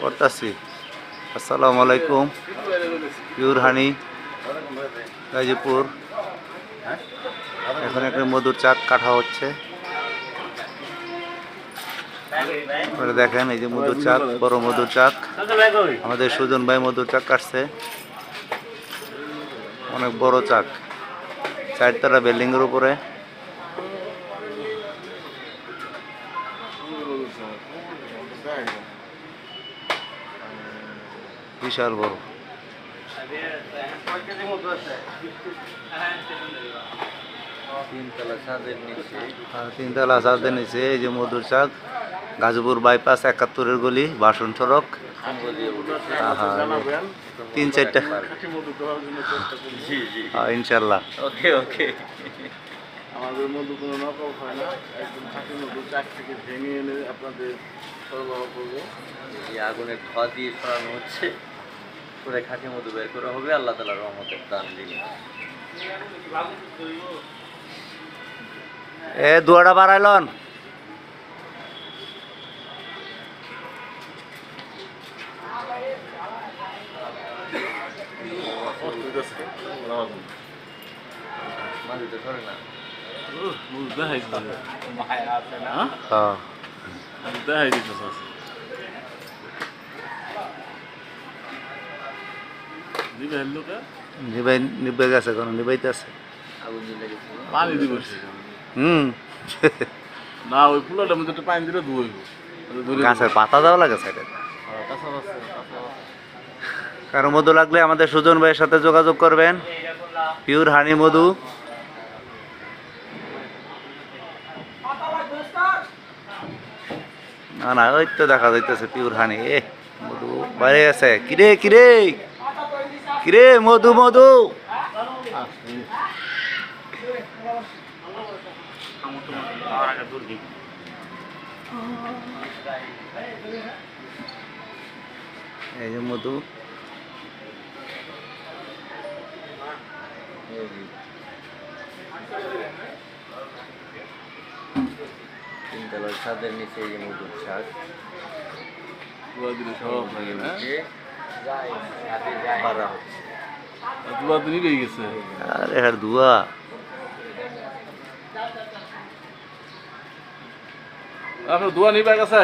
করতেছি। আসসালামু আলাইকুম। পিওর হানি গাজীপুর। এখন একটা মধুর চাক কাটা হচ্ছে। দেখেন এই যে মধুর চাক, বড় মধুর চাক। আমাদের সুজন ভাই মধুর চাক কাটছে, অনেক বড় চাক, 4 তলা বিল্ডিং এর উপরে। বিশাল বড়। 3 তলা ছাদের নিচে এই যে মধুর চাক। গাজীপুর বাইপাস 71 গলি, বাসন সড়ক। 3-4টা ইনশাল্লাহ। ওকে ওকে। আমাদের মধ্যে কোনো নকল হয় না, একদম খাঁটি মধু চাক থেকে ভেঙে এনে আপনাদের সরবরাহ করবো। এই আগুনের ধোঁয়া দিয়ে ছড়ানো হচ্ছে, পুরো খাঁটি মধু বের করা হবে আল্লাহ তাআলার রহমতের দান দিলে। দুয়াটা বাড়াইলন। মাঝে ধরে না দেখাই দিতে নিবে গেছে, কোনো নিবাইতে আছে। আগুন জ্বলে গেছে। পানি দিব না, ওই ফুলাটার মধ্যে পানি দিলে ধুইব। গাছের পাতা দেওয়া লাগে সাইডে। কারো মধু লাগলে আমাদের সুজন ভাইয়ের সাথে যোগাযোগ করবেন। পিওর হানি মধু। না না, ওই তো দেখা যাইতেছে পিওর হানি। মধু বাইরে আছে। কিরে কিরে কিরে, মধু মধু। এই যে মধু। তিনতলার ছাদের নিচে এই যে মধুর চাক। সব হয়ে গেল, বাড়া হচ্ছে। দুয়া দিনই রয়ে গেছে। আরে হ্যাঁ, ধোয়া। আপনার দুয়া নিবে গেছে।